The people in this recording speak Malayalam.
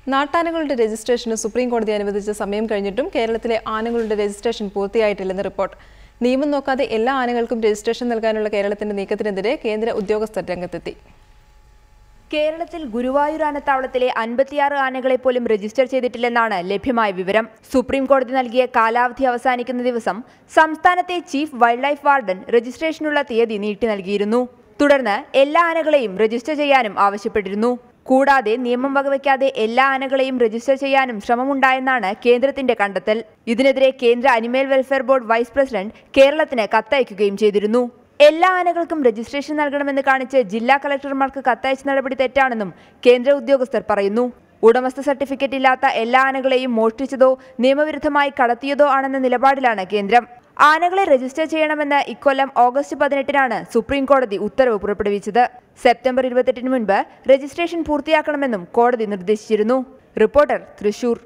നാട്ടാനകളുടെ രജിസ്ട്രേഷന് സുപ്രീം കോടതി അനുവദിച്ച സമയം കഴിഞ്ഞിട്ടും കേരളത്തിലെ ആനകളുടെ രജിസ്ട്രേഷൻ പൂർത്തിയായിട്ടില്ലെന്ന് റിപ്പോർട്ട്. നിയമം നോക്കാതെ എല്ലാ ആനകൾക്കും രജിസ്ട്രേഷൻ നൽകാനുള്ള കേരളത്തിന്റെ നീക്കത്തിനെതിരെ കേന്ദ്ര ഉദ്യോഗസ്ഥർ രംഗത്തെത്തി. കേരളത്തിൽ ഗുരുവായൂർ ആനത്താവളത്തിലെ 56 ആനകളെ പോലും രജിസ്റ്റർ ചെയ്തിട്ടില്ലെന്നാണ് ലഭ്യമായ വിവരം. സുപ്രീം കോടതി നൽകിയ കാലാവധി അവസാനിക്കുന്ന ദിവസം സംസ്ഥാനത്തെ ചീഫ് വൈൽഡ് ലൈഫ് വാർഡൻ രജിസ്ട്രേഷനുള്ള തീയതി നീട്ടി നൽകിയിരുന്നു. തുടർന്ന് എല്ലാ ആനകളെയും രജിസ്റ്റർ ചെയ്യാനും ആവശ്യപ്പെട്ടിരുന്നു. കൂടാതെ നിയമം വകവയ്ക്കാതെ എല്ലാ ആനകളെയും രജിസ്റ്റർ ചെയ്യാനും ശ്രമമുണ്ടായെന്നാണ് കേന്ദ്രത്തിന്റെ കണ്ടെത്തൽ. ഇതിനെതിരെ കേന്ദ്ര animal welfare board vice president കേരളത്തിന് കത്തയക്കുകയും ചെയ്തിരുന്നു. എല്ലാ ആനകൾക്കും രജിസ്ട്രേഷൻ നൽകണമെന്ന് കാണിച്ച് ജില്ലാ കളക്ടർമാർക്ക് കത്തയച്ച നടപടി തെറ്റാണെന്നും കേന്ദ്ര ഉദ്യോഗസ്ഥർ പറയുന്നു. ഉടമസ്ഥ സർട്ടിഫിക്കറ്റ് ഇല്ലാത്ത എല്ലാ ആനകളെയും മോഷ്ടിച്ചതോ നിയമവിരുദ്ധമായി കടത്തിയതോ ആണെന്ന നിലപാടിലാണ് കേന്ദ്രം. ആനകളെ രജിസ്റ്റർ ചെയ്യണമെന്ന് ഇക്കൊല്ലം ഓഗസ്റ്റ് 18-നാണ് സുപ്രീം കോടതി ഉത്തരവ് പുറപ്പെടുവിച്ചത്. സെപ്റ്റംബർ 28-ന് മുൻപ് രജിസ്ട്രേഷൻ പൂർത്തിയാക്കണമെന്നും കോടതി നിർദ്ദേശിച്ചിരുന്നു. റിപ്പോർട്ടർ, തൃശൂർ.